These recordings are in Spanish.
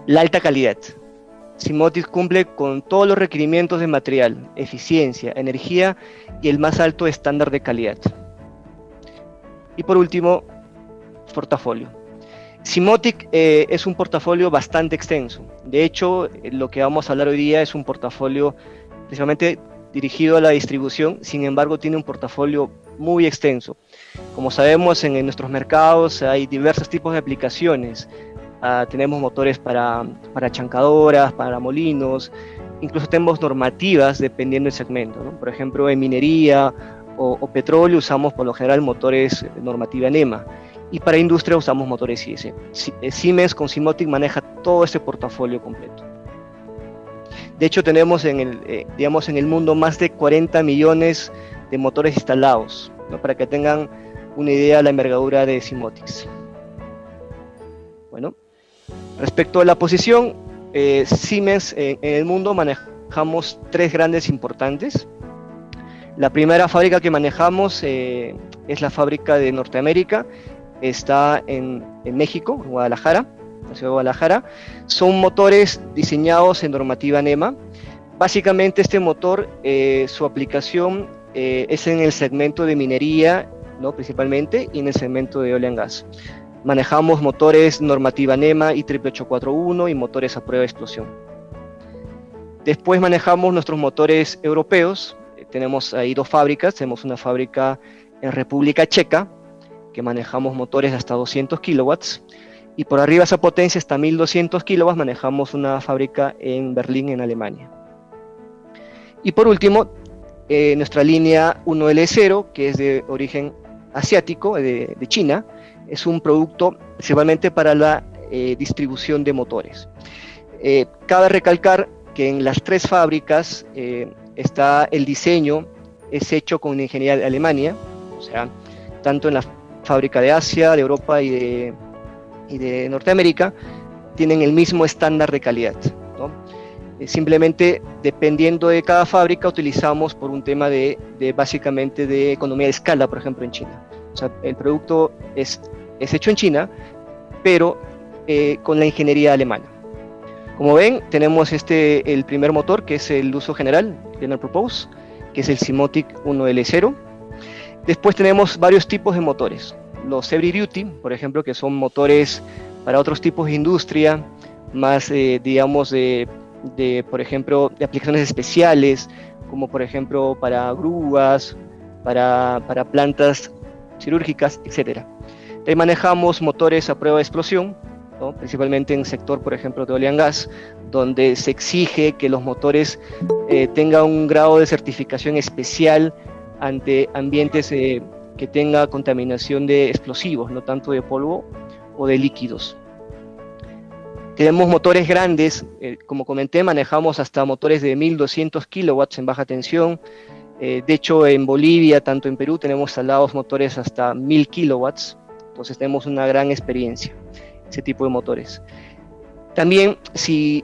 La alta calidad. Simotic cumple con todos los requerimientos de material, eficiencia, energía y el más alto estándar de calidad. Y por último, portafolio. Simotic es un portafolio bastante extenso. De hecho, lo que vamos a hablar hoy día es un portafolio principalmente dirigido a la distribución, sin embargo tiene un portafolio muy extenso. Como sabemos, en nuestros mercados hay diversos tipos de aplicaciones. Tenemos motores para chancadoras, para molinos, incluso tenemos normativas dependiendo del segmento, ¿no? Por ejemplo, en minería o petróleo usamos por lo general motores normativa NEMA, y para industria usamos motores IS. Siemens con Simotic maneja todo este portafolio completo. De hecho, tenemos en el mundo más de 40 millones de motores instalados, ¿no? Para que tengan una idea de la envergadura de Simotic. Bueno, respecto a la posición, Siemens en el mundo manejamos tres grandes importantes. La primera fábrica que manejamos es la fábrica de Norteamérica, está en México, en Guadalajara, la ciudad de Guadalajara. Son motores diseñados en normativa NEMA. Básicamente este motor, su aplicación es en el segmento de minería, ¿no? Principalmente, y en el segmento de oil and gas. Manejamos motores normativa NEMA I88841 y motores a prueba de explosión. Después manejamos nuestros motores europeos. Tenemos ahí dos fábricas. Tenemos una fábrica en República Checa, que manejamos motores hasta 200 kilowatts. Y por arriba de esa potencia, hasta 1200 kilowatts, manejamos una fábrica en Berlín, en Alemania. Y por último, nuestra línea 1L0, que es de origen asiático, de China, es un producto principalmente para la distribución de motores. Cabe recalcar que en las tres fábricas está el diseño, es hecho con ingeniería de Alemania, o sea, tanto en la fábrica de Asia, de Europa y de Norteamérica, tienen el mismo estándar de calidad, ¿no? Simplemente, dependiendo de cada fábrica, utilizamos por un tema básicamente de economía de escala, por ejemplo, en China. O sea, el producto es hecho en China, pero con la ingeniería alemana. Como ven, tenemos el primer motor, que es el de uso general, General Purpose, que es el Simotic 1L0. Después tenemos varios tipos de motores. Los Heavy Duty, por ejemplo, que son motores para otros tipos de industria, más, digamos, por ejemplo, de aplicaciones especiales, como por ejemplo para grúas, para plantas quirúrgicas, etc. Ahí manejamos motores a prueba de explosión, ¿no? Principalmente en el sector, por ejemplo, de oil and gas, donde se exige que los motores tengan un grado de certificación especial ante ambientes que tenga contaminación de explosivos, no tanto de polvo o de líquidos. Tenemos motores grandes, como comenté, manejamos hasta motores de 1200 kilowatts en baja tensión. De hecho, en Bolivia, tanto en Perú, tenemos instalados motores hasta 1000 kilowatts, entonces tenemos una gran experiencia, ese tipo de motores. También, si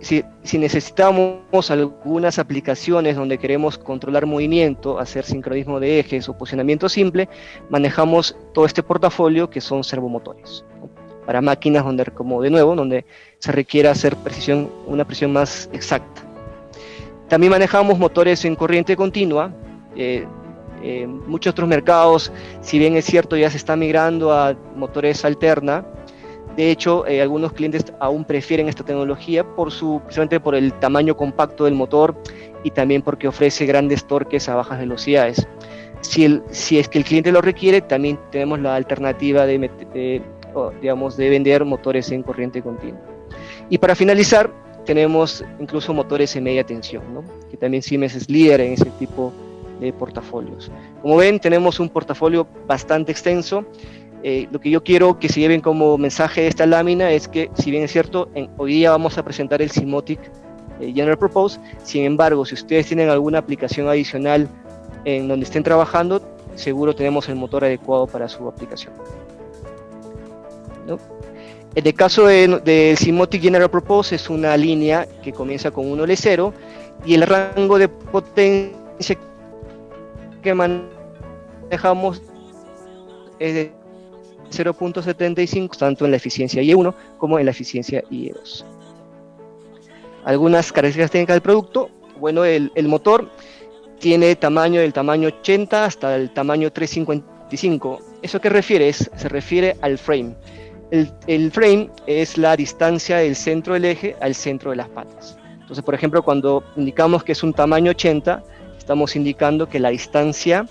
necesitamos algunas aplicaciones donde queremos controlar movimiento, hacer sincronismo de ejes o posicionamiento simple, manejamos todo este portafolio que son servomotores, ¿no? Para máquinas donde se requiere hacer una precisión más exacta. También manejamos motores en corriente continua. Muchos otros mercados, si bien es cierto, ya se está migrando a motores alterna. De hecho, algunos clientes aún prefieren esta tecnología precisamente por el tamaño compacto del motor y también porque ofrece grandes torques a bajas velocidades. Si es que el cliente lo requiere, también tenemos la alternativa de vender motores en corriente continua. Y para finalizar, tenemos incluso motores en media tensión, ¿no? Que también Siemens es líder en ese tipo de portafolios. Como ven, tenemos un portafolio bastante extenso. Lo que yo quiero que se lleven como mensaje de esta lámina es que, si bien es cierto, hoy día vamos a presentar el Simotic General Purpose. Sin embargo, si ustedes tienen alguna aplicación adicional en donde estén trabajando, seguro tenemos el motor adecuado para su aplicación, ¿no? En el caso de Simotic General Purpose, es una línea que comienza con 1L0 y el rango de potencia que manejamos es de 0.75, tanto en la eficiencia IE1 como en la eficiencia IE2. Algunas características técnicas del producto. Bueno, el motor tiene del tamaño 80 hasta el tamaño 355. ¿Eso qué refiere? Se refiere al frame. El frame es la distancia del centro del eje al centro de las patas. Entonces, por ejemplo, cuando indicamos que es un tamaño 80, estamos indicando que la distancia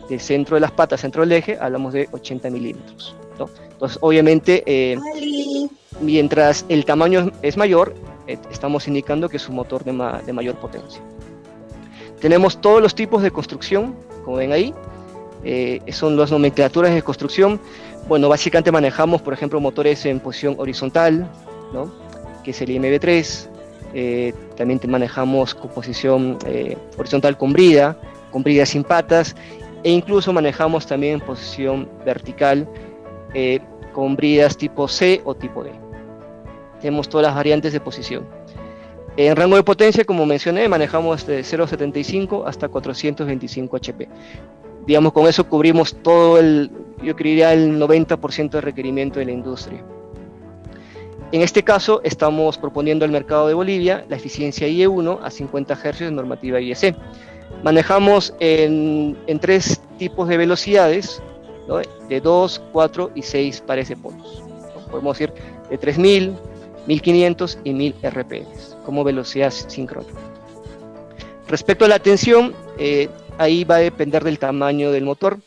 del centro de las patas, centro del eje, hablamos de 80 milímetros, ¿no? Entonces, obviamente, mientras el tamaño es mayor, estamos indicando que es un motor de mayor potencia. Tenemos todos los tipos de construcción, como ven ahí, son las nomenclaturas de construcción. Bueno, básicamente manejamos, por ejemplo, motores en posición horizontal, ¿no? Que es el IMB3. También manejamos con posición horizontal con brida sin patas, e incluso manejamos también posición vertical con bridas tipo C o tipo D. Tenemos todas las variantes de posición. En rango de potencia, como mencioné, manejamos de 0.75 hasta 425 HP. Digamos, con eso cubrimos todo yo creería el 90% de requerimiento de la industria. En este caso, estamos proponiendo al mercado de Bolivia la eficiencia IE1 a 50 Hz normativa IEC. Manejamos en 3 tipos de velocidades, ¿no? De 2, 4 y 6 pares de polos. Podemos ir de 3000, 1500 y 1000 RPM como velocidad síncrona. Respecto a la tensión, ahí va a depender del tamaño del motor.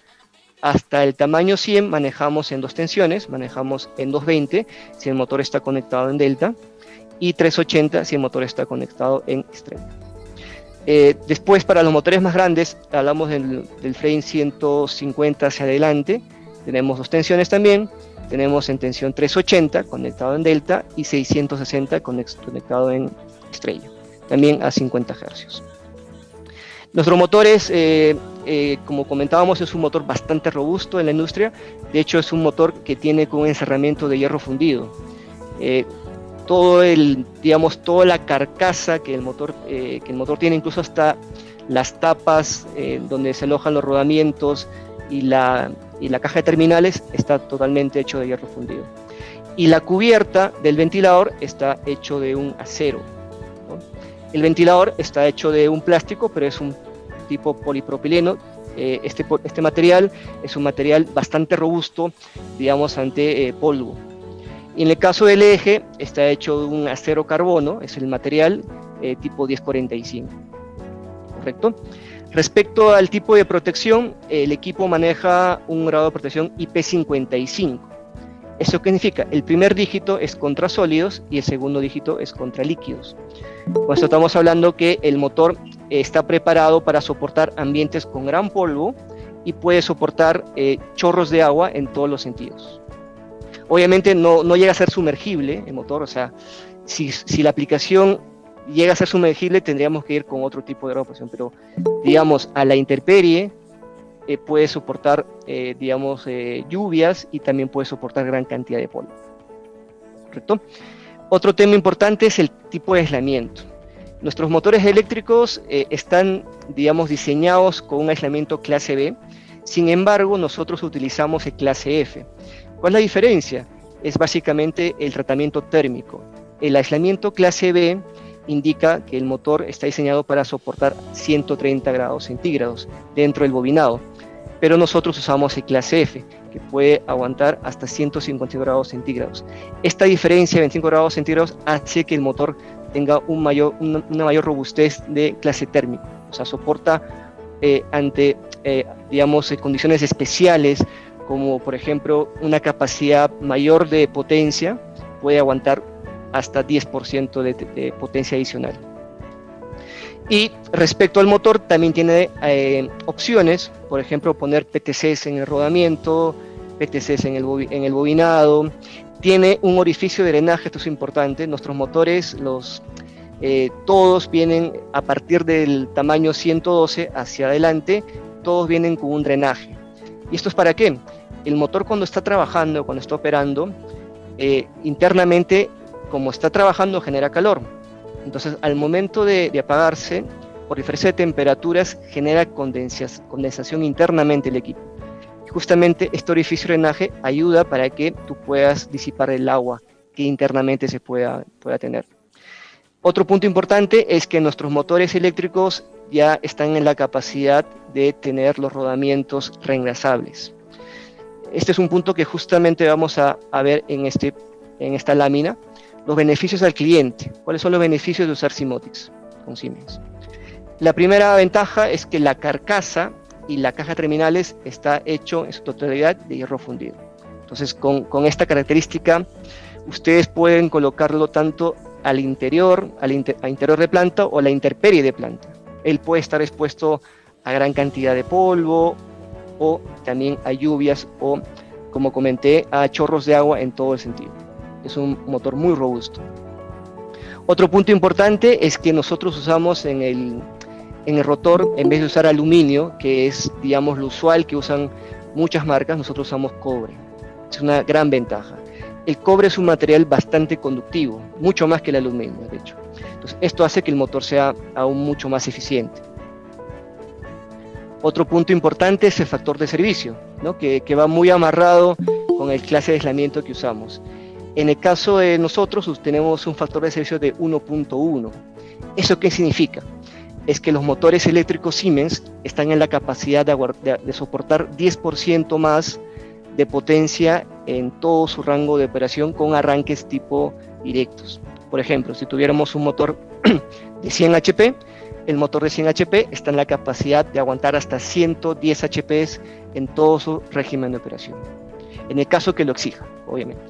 Hasta el tamaño 100 manejamos en 2 tensiones, manejamos en 220 si el motor está conectado en delta, y 380 si el motor está conectado en extremo. Después, para los motores más grandes, hablamos del frame 150 hacia adelante, tenemos 2 tensiones también. Tenemos en tensión 380 conectado en delta y 660 conectado en estrella, también a 50 Hz. Nuestro motor es, como comentábamos, es un motor bastante robusto en la industria. De hecho, es un motor que tiene con un encerramiento de hierro fundido. Toda la carcasa que el motor tiene, incluso hasta las tapas donde se alojan los rodamientos y la caja de terminales, está totalmente hecho de hierro fundido. Y la cubierta del ventilador está hecho de un acero, ¿no? El ventilador está hecho de un plástico, pero es un tipo polipropileno. Este material es un material bastante robusto, digamos, ante polvo. Y en el caso del eje, está hecho de un acero carbono, es el material tipo 1045, ¿correcto? Respecto al tipo de protección, el equipo maneja un grado de protección IP55. ¿Eso qué significa? El primer dígito es contra sólidos y el segundo dígito es contra líquidos. Con esto estamos hablando que el motor está preparado para soportar ambientes con gran polvo y puede soportar chorros de agua en todos los sentidos. Obviamente no llega a ser sumergible el motor, o sea, si la aplicación llega a ser sumergible, tendríamos que ir con otro tipo de protección, pero digamos a la intemperie puede soportar lluvias y también puede soportar gran cantidad de polvo, ¿correcto? Otro tema importante es el tipo de aislamiento. Nuestros motores eléctricos están, digamos, diseñados con un aislamiento clase B. Sin embargo, nosotros utilizamos el clase F. ¿Cuál es la diferencia? Es básicamente el tratamiento térmico. El aislamiento clase B indica que el motor está diseñado para soportar 130 grados centígrados dentro del bobinado, pero nosotros usamos el clase F, que puede aguantar hasta 150 grados centígrados. Esta diferencia de 25 grados centígrados hace que el motor tenga una mayor robustez de clase térmico, o sea, soporta ante condiciones especiales, como por ejemplo una capacidad mayor de potencia, puede aguantar hasta 10% de potencia adicional. Y respecto al motor, también tiene opciones, por ejemplo, poner PTCs en el rodamiento, PTCs en el bobinado. Tiene un orificio de drenaje, esto es importante. Nuestros motores, todos vienen a partir del tamaño 112 hacia adelante, todos vienen con un drenaje. ¿Y esto es para qué? El motor, cuando está trabajando, cuando está operando, internamente, como está trabajando, genera calor. Entonces, al momento de apagarse, por diferencia de temperaturas, genera condensación internamente el equipo. Y justamente este orificio de drenaje ayuda para que tú puedas disipar el agua que internamente se pueda tener. Otro punto importante es que nuestros motores eléctricos ya están en la capacidad de tener los rodamientos reengrasables. Este es un punto que justamente vamos a ver en esta lámina. Los beneficios al cliente. ¿Cuáles son los beneficios de usar Simotics con Siemens? La primera ventaja es que la carcasa y la caja terminales está hecho en su totalidad de hierro fundido. Entonces, con esta característica, ustedes pueden colocarlo tanto al interior, a interior de planta o a la intemperie de planta. Él puede estar expuesto a gran cantidad de polvo o también a lluvias o, como comenté, a chorros de agua en todo el sentido. Es un motor muy robusto. Otro punto importante es que nosotros usamos en el rotor, en vez de usar aluminio, que es, digamos, lo usual que usan muchas marcas, nosotros usamos cobre. Es una gran ventaja. El cobre es un material bastante conductivo, mucho más que el aluminio, de hecho. Entonces, esto hace que el motor sea aún mucho más eficiente. Otro punto importante es el factor de servicio, ¿no? que va muy amarrado con el clase de aislamiento que usamos. En el caso de nosotros tenemos un factor de servicio de 1.1. ¿Eso qué significa? Es que los motores eléctricos Siemens están en la capacidad de soportar 10% más de potencia en todo su rango de operación con arranques tipo directos. Por ejemplo, si tuviéramos un motor de 100 HP, el motor de 100 HP está en la capacidad de aguantar hasta 110 HP en todo su régimen de operación, en el caso que lo exija, obviamente.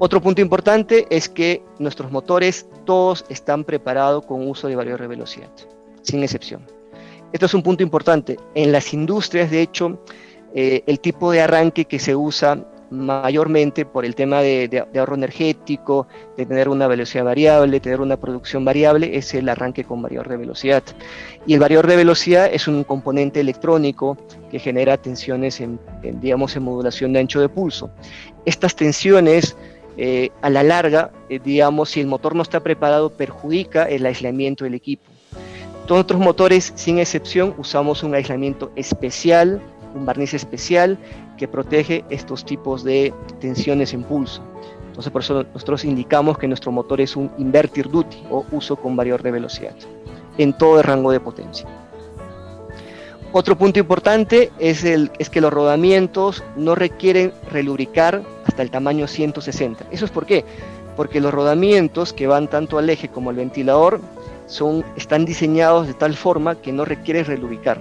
Otro punto importante es que nuestros motores todos están preparados con uso de variador de velocidad, sin excepción. Esto es un punto importante. En las industrias, de hecho, el tipo de arranque que se usa mayormente por el tema de ahorro energético, de tener una velocidad variable, tener una producción variable, es el arranque con variador de velocidad. Y el variador de velocidad es un componente electrónico que genera tensiones digamos, en modulación de ancho de pulso. Estas tensiones, a la larga, digamos, si el motor no está preparado, perjudica el aislamiento del equipo. Todos otros motores, sin excepción, usamos un aislamiento especial, un barniz especial que protege estos tipos de tensiones en pulso. Entonces, por eso nosotros indicamos que nuestro motor es un inverter duty o uso con variador de velocidad en todo el rango de potencia. Otro punto importante es que los rodamientos no requieren relubricar hasta el tamaño 160. ¿Eso es por qué? Porque los rodamientos que van tanto al eje como al ventilador están diseñados de tal forma que no requieren relubricar.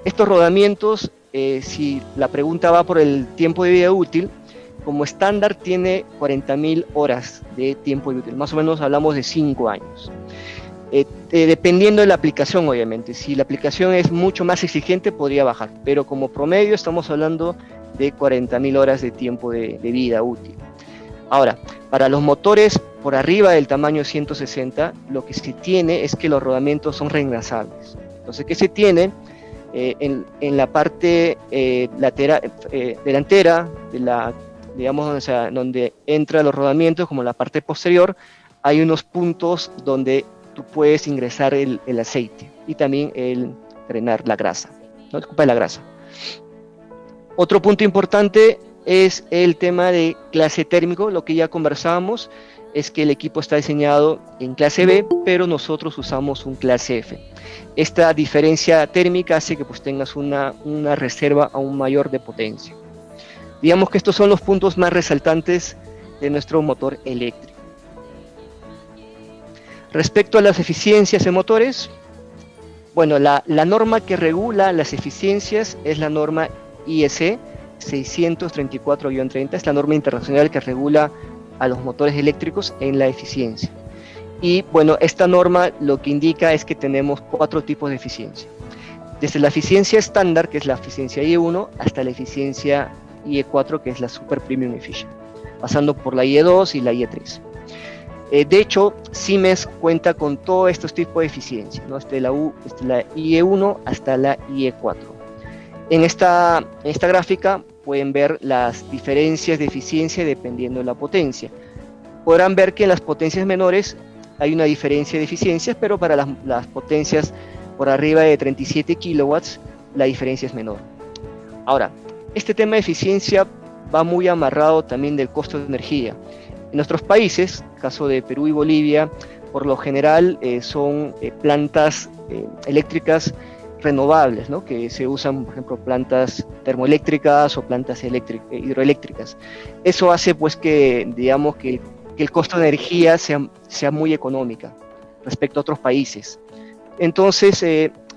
Estos rodamientos, si la pregunta va por el tiempo de vida útil, como estándar tiene 40.000 horas de tiempo de vida útil, más o menos hablamos de 5 años. Dependiendo de la aplicación, obviamente, si la aplicación es mucho más exigente podría bajar, pero como promedio estamos hablando de 40.000 horas de tiempo de vida útil. Ahora, para los motores por arriba del tamaño 160, lo que se tiene es que los rodamientos son reengrasables. Entonces, ¿qué se tiene? En la parte delantera, digamos, o sea, donde entran los rodamientos, como la parte posterior, hay unos puntos donde tú puedes ingresar el aceite y también drenar la grasa, no te ocupa de la grasa. Otro punto importante es el tema de clase térmico. Lo que ya conversábamos es que el equipo está diseñado en clase B, pero nosotros usamos un clase F. Esta diferencia térmica hace que pues tengas una reserva aún mayor de potencia. Digamos que estos son los puntos más resaltantes de nuestro motor eléctrico. Respecto a las eficiencias de motores, bueno, la norma que regula las eficiencias es la norma IEC 634-30, es la norma internacional que regula a los motores eléctricos en la eficiencia. Y bueno, esta norma lo que indica es que tenemos 4 tipos de eficiencia. Desde la eficiencia estándar, que es la eficiencia IE1, hasta la eficiencia IE4, que es la Super Premium Efficient, pasando por la IE2 y la IE3. De hecho, Siemens cuenta con todos estos tipos de eficiencia, ¿no? Desde la IE1 hasta la IE4. En esta gráfica pueden ver las diferencias de eficiencia dependiendo de la potencia. Podrán ver que en las potencias menores hay una diferencia de eficiencias, pero para las potencias por arriba de 37 kilowatts la diferencia es menor. Ahora, este tema de eficiencia va muy amarrado también del costo de energía. En nuestros países, caso de Perú y Bolivia, por lo general son plantas eléctricas renovables, ¿no? Que se usan, por ejemplo, plantas termoeléctricas o plantas hidroeléctricas. Eso hace pues que, digamos, que el costo de energía sea muy económica respecto a otros países. Entonces,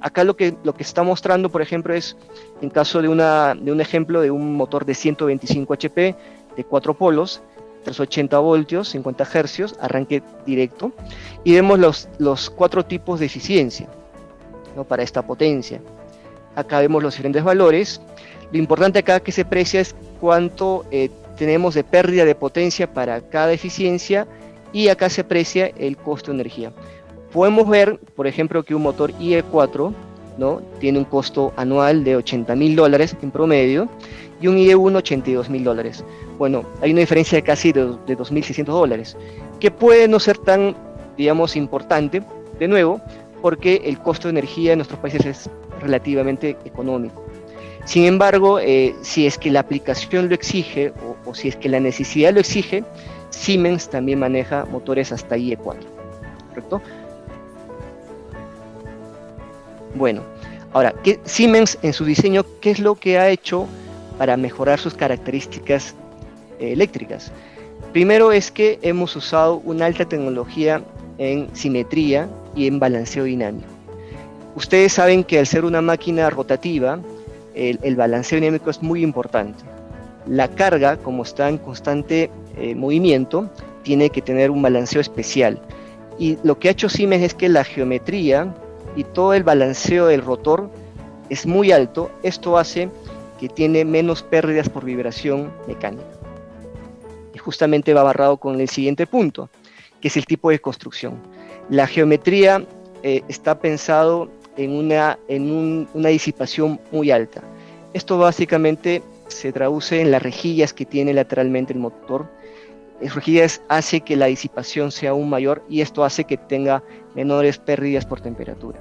acá lo que está mostrando, por ejemplo, es en caso de un ejemplo de un motor de 125 HP de 4 polos, 380 voltios, 50 hercios, arranque directo, y vemos los 4 tipos de eficiencia, ¿no? Para esta potencia. Acá vemos los diferentes valores. Lo importante acá que se aprecia es cuánto tenemos de pérdida de potencia para cada eficiencia, y acá se aprecia el costo de energía. Podemos ver, por ejemplo, que un motor IE4, ¿no? Tiene un costo anual de $80.000 en promedio, y un IE1 $82.000. Bueno, hay una diferencia de casi de $2.600, que puede no ser tan, digamos, importante, de nuevo, porque el costo de energía en nuestros países es relativamente económico. Sin embargo, si es que la aplicación lo exige, o si es que la necesidad lo exige, Siemens también maneja motores hasta IE4, ¿correcto? Bueno, ahora, Siemens en su diseño, ¿qué es lo que ha hecho para mejorar sus características eléctricas? Primero es que hemos usado una alta tecnología en simetría y en balanceo dinámico. Ustedes saben que al ser una máquina rotativa, el balanceo dinámico es muy importante. La carga, como está en constante movimiento, tiene que tener un balanceo especial. Y lo que ha hecho Siemens es que la geometría y todo el balanceo del rotor es muy alto. Esto hace que tiene menos pérdidas por vibración mecánica. Y justamente va abarrado con el siguiente punto, que es el tipo de construcción. La geometría está pensado en una disipación muy alta. Esto básicamente se traduce en las rejillas que tiene lateralmente el motor. Las rejillas hace que la disipación sea aún mayor, y esto hace que tenga menores pérdidas por temperatura.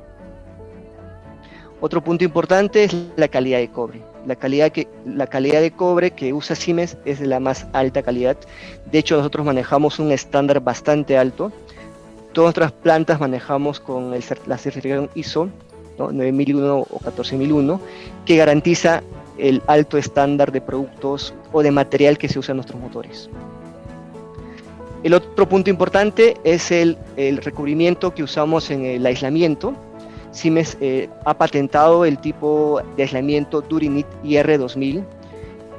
Otro punto importante es la calidad de cobre. La calidad de cobre que usa Siemens es de la más alta calidad. De hecho, nosotros manejamos un estándar bastante alto. Todas nuestras plantas manejamos con la certificación ISO, ¿no? 9001 o 14001, que garantiza el alto estándar de productos o de material que se usa en nuestros motores. El otro punto importante es el recubrimiento que usamos en el aislamiento. Siemens ha patentado el tipo de aislamiento Durinit IR2000.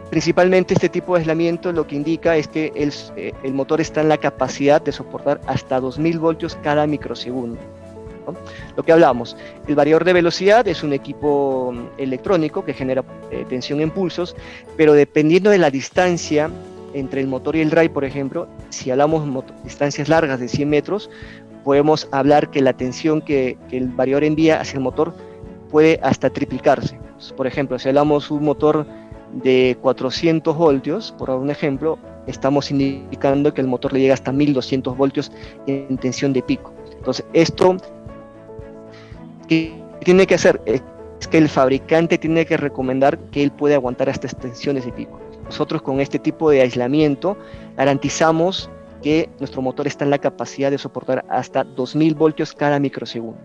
Principalmente este tipo de aislamiento lo que indica es que el motor está en la capacidad de soportar hasta 2000 voltios cada microsegundo, ¿no? Lo que hablamos, el variador de velocidad es un equipo electrónico que genera tensión en pulsos, pero dependiendo de la distancia entre el motor y el drive, por ejemplo, si hablamos distancias largas de 100 metros, podemos hablar que la tensión que el variador envía hacia el motor puede hasta triplicarse. Por ejemplo, si hablamos un motor de 400 voltios, por un ejemplo, estamos indicando que el motor le llega hasta 1200 voltios en tensión de pico. Entonces, esto que tiene que hacer es que el fabricante tiene que recomendar que él puede aguantar hasta estas tensiones de pico. Nosotros con este tipo de aislamiento garantizamos que nuestro motor está en la capacidad de soportar hasta 2000 voltios cada microsegundo.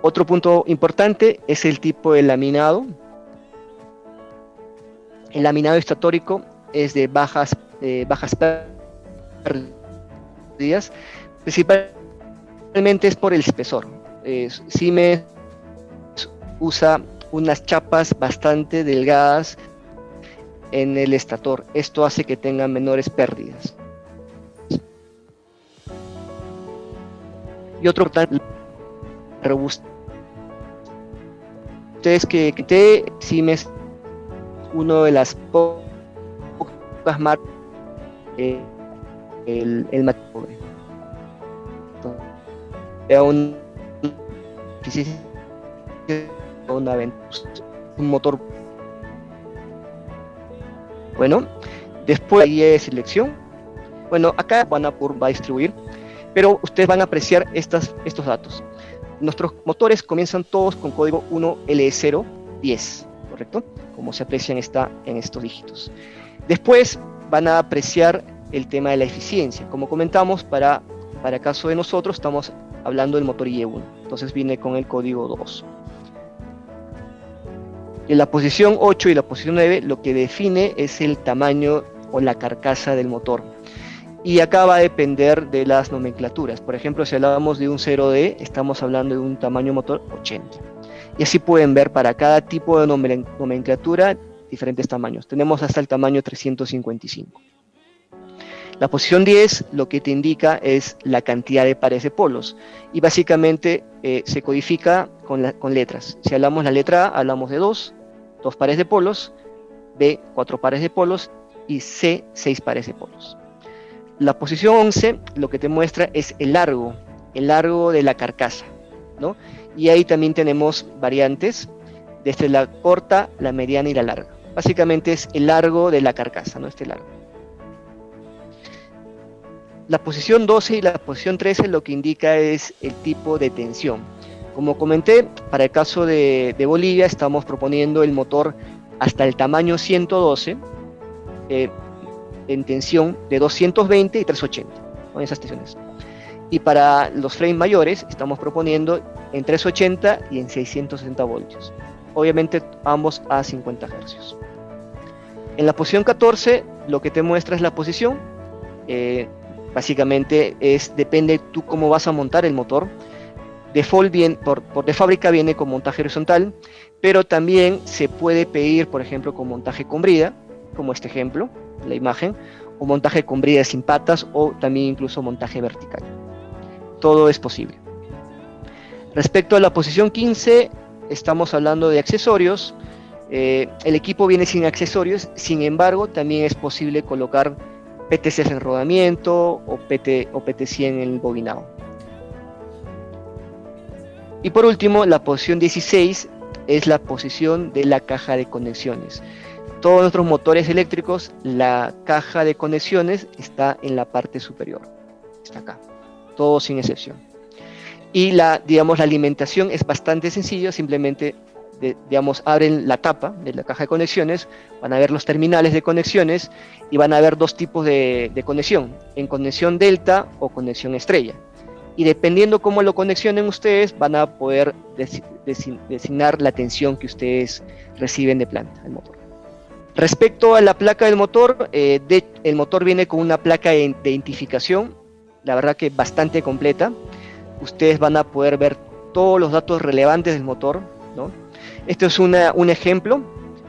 Otro punto importante es el tipo de laminado. El laminado estatórico es de bajas pérdidas, principalmente es por el espesor. Siemens usa unas chapas bastante delgadas en el estator. Esto hace que tengan menores pérdidas. Y otro robustez que Siemens, uno de las pocas marcas, el material un motor. Bueno, después de selección, bueno, acá Vanapur va a distribuir, pero ustedes van a apreciar estos datos. Nuestros motores comienzan todos con código 1L010, ¿correcto? Como se aprecia en estos dígitos. Después van a apreciar el tema de la eficiencia. Como comentamos, para el caso de nosotros estamos hablando del motor IE1, entonces viene con el código 2. En la posición 8 y la posición 9 lo que define es el tamaño o la carcasa del motor. Y acá va a depender de las nomenclaturas. Por ejemplo, si hablábamos de un 0D, estamos hablando de un tamaño motor 80. Y así pueden ver para cada tipo de nomenclatura diferentes tamaños. Tenemos hasta el tamaño 355. La posición 10 lo que te indica es la cantidad de pares de polos. Y básicamente se codifica con letras. Si hablamos la letra A, hablamos de 2 pares de polos, B, 4 pares de polos y C, 6 pares de polos. La posición 11 lo que te muestra es el largo de la carcasa, ¿no? Y ahí también tenemos variantes, desde la corta, la mediana y la larga. Básicamente es el largo de la carcasa, ¿no? Este largo. La posición 12 y la posición 13 lo que indica es el tipo de tensión. Como comenté, para el caso de Bolivia estamos proponiendo el motor hasta el tamaño 112, en tensión de 220 y 380, con esas tensiones. Y para los frames mayores estamos proponiendo en 380 y en 660 voltios. Obviamente ambos a 50 Hz. En la posición 14 lo que te muestra es la posición. Básicamente depende tú cómo vas a montar el motor. Default de fábrica viene con montaje horizontal, pero también se puede pedir, por ejemplo, con montaje con brida, como este ejemplo, la imagen, o montaje con brida sin patas, o también incluso montaje vertical. Todo es posible. Respecto a la posición 15, estamos hablando de accesorios. El equipo viene sin accesorios, sin embargo, también es posible colocar PTCs en rodamiento o PT100 en el bobinado. Y por último, la posición 16 es la posición de la caja de conexiones. Todos nuestros motores eléctricos, la caja de conexiones está en la parte superior. Está acá, todo sin excepción. Y la alimentación es bastante sencilla, simplemente abren la tapa de la caja de conexiones, van a ver los terminales de conexiones y van a ver dos tipos de conexión, en conexión delta o conexión estrella. Y dependiendo cómo lo conexionen ustedes, van a poder designar la tensión que ustedes reciben de planta del motor. Respecto a la placa del motor, el motor viene con una placa de identificación, la verdad que bastante completa. Ustedes van a poder ver todos los datos relevantes del motor, ¿no? Esto es un ejemplo.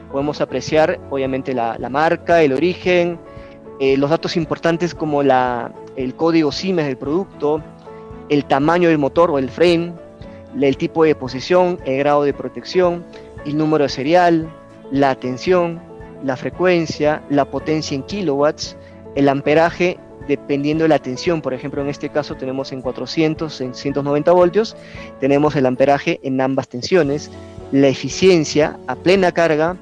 Podemos apreciar obviamente la marca, el origen, los datos importantes como el código Siemens del producto, el tamaño del motor o el frame, el tipo de posición, el grado de protección, el número de serial, la tensión, la frecuencia, la potencia en kilowatts, el amperaje dependiendo de la tensión. Por ejemplo, en este caso tenemos en 400, en 190 voltios, tenemos el amperaje en ambas tensiones, la eficiencia a plena carga,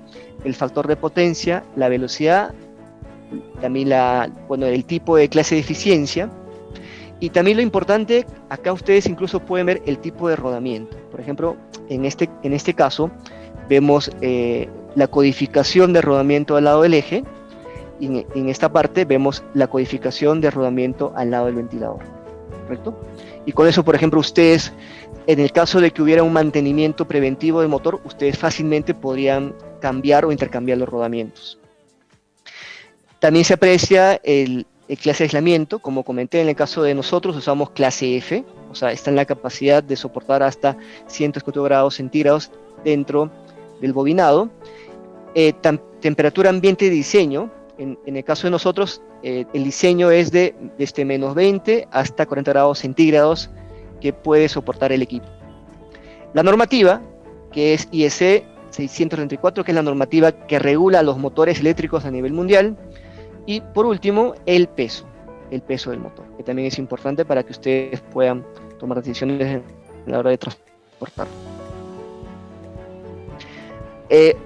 el factor de potencia, la velocidad, también el tipo de clase de eficiencia. Y también lo importante, acá ustedes incluso pueden ver el tipo de rodamiento. Por ejemplo, en este caso vemos la codificación de rodamiento al lado del eje, y en esta parte vemos la codificación de rodamiento al lado del ventilador, ¿correcto? Y con eso, por ejemplo, ustedes, en el caso de que hubiera un mantenimiento preventivo del motor, ustedes fácilmente podrían cambiar o intercambiar los rodamientos. También se aprecia el clase de aislamiento. Como comenté, en el caso de nosotros usamos clase F, o sea, está en la capacidad de soportar hasta 150 grados centígrados dentro del bobinado. Temperatura ambiente de diseño, en el caso de nosotros, el diseño es desde menos 20 hasta 40 grados centígrados que puede soportar el equipo. La normativa, que es IEC 634, que es la normativa que regula los motores eléctricos a nivel mundial. Y por último, el peso del motor, que también es importante para que ustedes puedan tomar decisiones en la hora de transportarlo.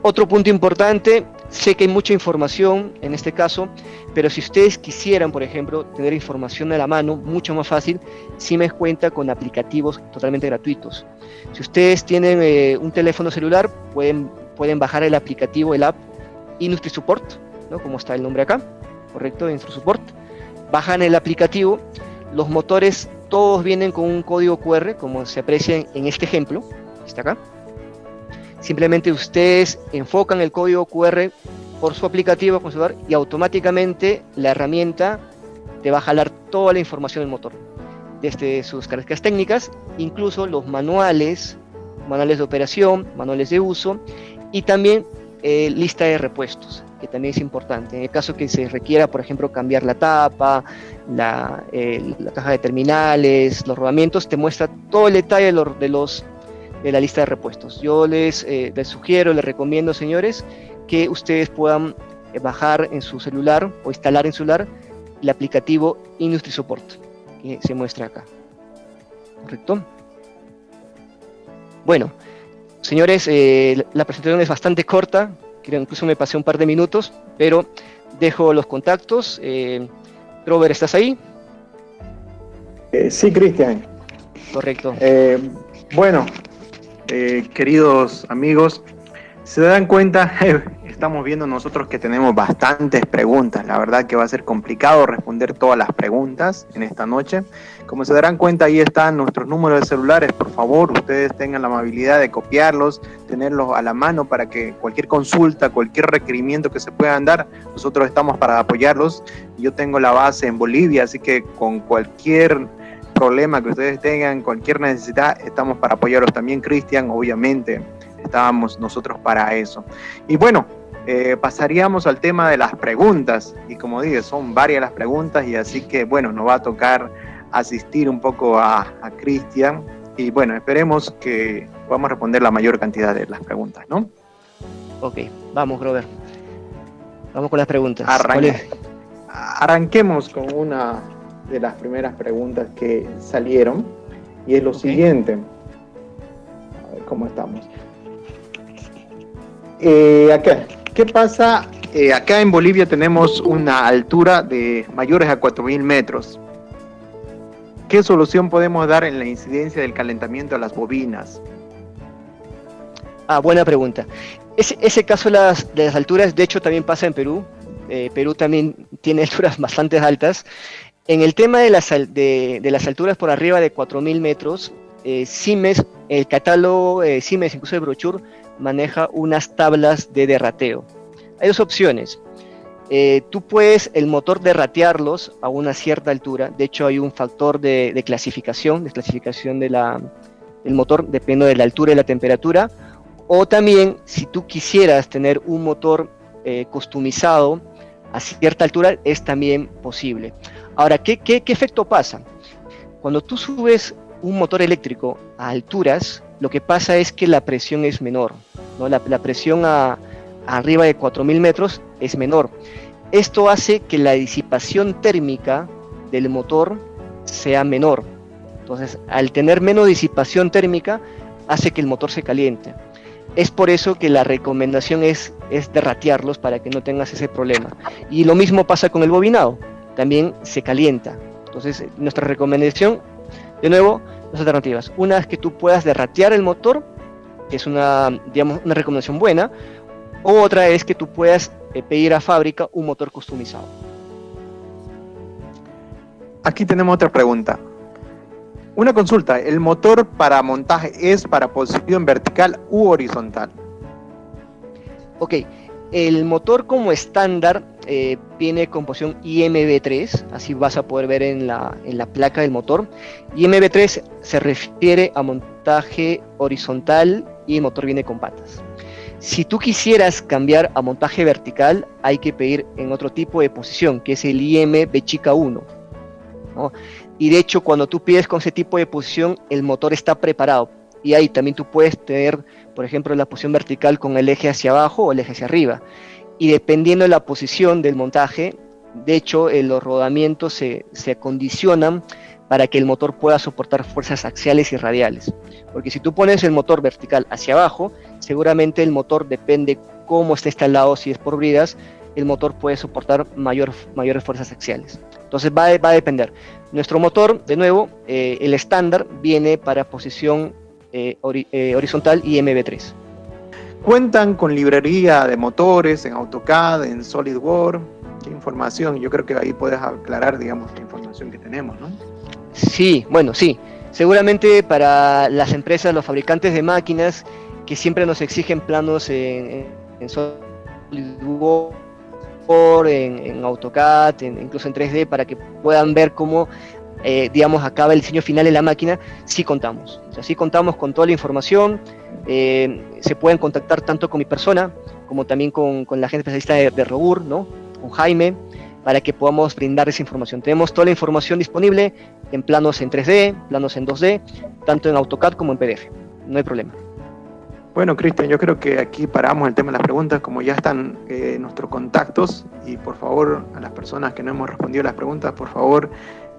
Otro punto importante, sé que hay mucha información en este caso, pero si ustedes quisieran, por ejemplo, tener información a la mano, mucho más fácil, Siemens cuenta con aplicativos totalmente gratuitos. Si ustedes tienen un teléfono celular, pueden pueden bajar el aplicativo, el app IndustriSupport, ¿no? Como está el nombre acá, correcto, IndustriSupport. Bajan el aplicativo, los motores todos vienen con un código QR, como se aprecia en este ejemplo, está acá. Simplemente ustedes enfocan el código QR por su aplicativo con su celular y automáticamente la herramienta te va a jalar toda la información del motor, desde sus características técnicas, incluso los manuales de operación, manuales de uso y también lista de repuestos, que también es importante. En el caso que se requiera, por ejemplo, cambiar la tapa, la caja de terminales, los rodamientos, te muestra todo el detalle de la lista de repuestos. Yo les sugiero, les recomiendo, señores, que ustedes puedan bajar en su celular o instalar en su celular el aplicativo IndustriSupport, que se muestra acá. ¿Correcto? Bueno, señores, la presentación es bastante corta, creo incluso me pasé un par de minutos, pero dejo los contactos. Robert, ¿estás ahí? Sí, Cristian. Correcto. Bueno, queridos amigos, se dan cuenta, estamos viendo nosotros que tenemos bastantes preguntas. La verdad que va a ser complicado responder todas las preguntas en esta noche. Como se darán cuenta, ahí están nuestros números de celulares. Por favor, ustedes tengan la amabilidad de copiarlos, tenerlos a la mano para que cualquier consulta, cualquier requerimiento que se puedan dar, nosotros estamos para apoyarlos. Yo tengo la base en Bolivia, así que con cualquier problema que ustedes tengan, cualquier necesidad, estamos para apoyarlos también. Cristian, obviamente, estábamos nosotros para eso. Y bueno, pasaríamos al tema de las preguntas, y como dije, son varias las preguntas, y así que bueno, nos va a tocar asistir un poco a Cristian, y bueno, esperemos que podamos responder la mayor cantidad de las preguntas, ¿no? Ok, vamos, Robert. Vamos con las preguntas. Arranquemos con una de las primeras preguntas que salieron, y es lo siguiente. A ver cómo estamos. Acá, ¿qué pasa? Acá en Bolivia tenemos una altura de mayores a 4.000 metros. ¿Qué solución podemos dar en la incidencia del calentamiento de las bobinas? Buena pregunta. Ese caso de las alturas, de hecho, también pasa en Perú. Perú también tiene alturas bastante altas. En el tema de las alturas por arriba de 4.000 metros, Siemens, el catálogo Siemens, incluso el brochure, maneja unas tablas de derrateo. Hay dos opciones. Tú puedes el motor derratearlos a una cierta altura. De hecho, hay un factor de clasificación del motor, dependiendo de la altura y la temperatura. O también, si tú quisieras tener un motor customizado a cierta altura, es también posible. Ahora, ¿qué efecto pasa? Cuando tú subes un motor eléctrico a alturas, lo que pasa es que la presión es menor, ¿no? La presión arriba de 4.000 metros es menor. Esto hace que la disipación térmica del motor sea menor. Entonces, al tener menos disipación térmica, hace que el motor se caliente. Es por eso que la recomendación es derratearlos para que no tengas ese problema. Y lo mismo pasa con el bobinado, también se calienta. Entonces, nuestra recomendación, de nuevo, dos alternativas. Una es que tú puedas derratear el motor, que es una recomendación buena, o otra es que tú puedas pedir a fábrica un motor customizado. Aquí tenemos otra pregunta. Una consulta, ¿el motor para montaje es para posición vertical u horizontal? Ok, el motor como estándar viene con posición IMB3, así vas a poder ver en la placa del motor. IMB3 se refiere a montaje horizontal y el motor viene con patas. Si tú quisieras cambiar a montaje vertical, hay que pedir en otro tipo de posición, que es el IMB1, ¿no? Y de hecho, cuando tú pides con ese tipo de posición, el motor está preparado. Y ahí también tú puedes tener, por ejemplo, la posición vertical con el eje hacia abajo o el eje hacia arriba. Y dependiendo de la posición del montaje, de hecho, los rodamientos se acondicionan para que el motor pueda soportar fuerzas axiales y radiales. Porque si tú pones el motor vertical hacia abajo, seguramente el motor, depende cómo esté instalado, si es por bridas, el motor puede soportar mayores fuerzas axiales. Entonces va a depender. Nuestro motor, de nuevo, el estándar viene para posición horizontal y MB3. ¿Cuentan con librería de motores en AutoCAD, en SolidWorks? ¿Qué información? Yo creo que ahí puedes aclarar, digamos, la información que tenemos, ¿no? Sí, bueno, sí. Seguramente para las empresas, los fabricantes de máquinas que siempre nos exigen planos en SolidWorks, en AutoCAD, incluso en 3D, para que puedan ver cómo, digamos, acaba el diseño final de la máquina, sí contamos. O sea, sí contamos con toda la información. Se pueden contactar tanto con mi persona como también con la gente especialista de Robur, ¿no? Con Jaime, para que podamos brindar esa información. Tenemos toda la información disponible en planos en 3D, planos en 2D, tanto en AutoCAD como en PDF. No hay problema. Bueno, Cristian, yo creo que aquí paramos el tema de las preguntas, como ya están nuestros contactos, y por favor, a las personas que no hemos respondido las preguntas, por favor,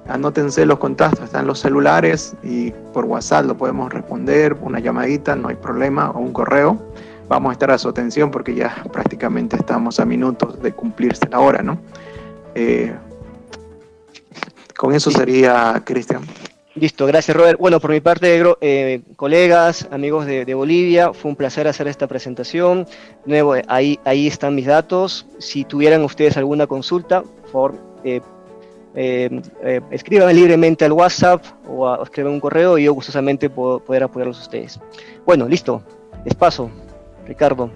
anótense los contactos, están los celulares y por WhatsApp lo podemos responder, una llamadita, no hay problema, o un correo. Vamos a estar a su atención porque ya prácticamente estamos a minutos de cumplirse la hora, ¿no? Con eso sería, Cristian. Listo, gracias Robert. Bueno, por mi parte, colegas, amigos de Bolivia, fue un placer hacer esta presentación. Nuevo, ahí están mis datos. Si tuvieran ustedes alguna consulta, por favor, escríbanme libremente al WhatsApp o escriban un correo y yo gustosamente puedo poder apoyarlos a ustedes. Bueno, listo. Les paso, Ricardo.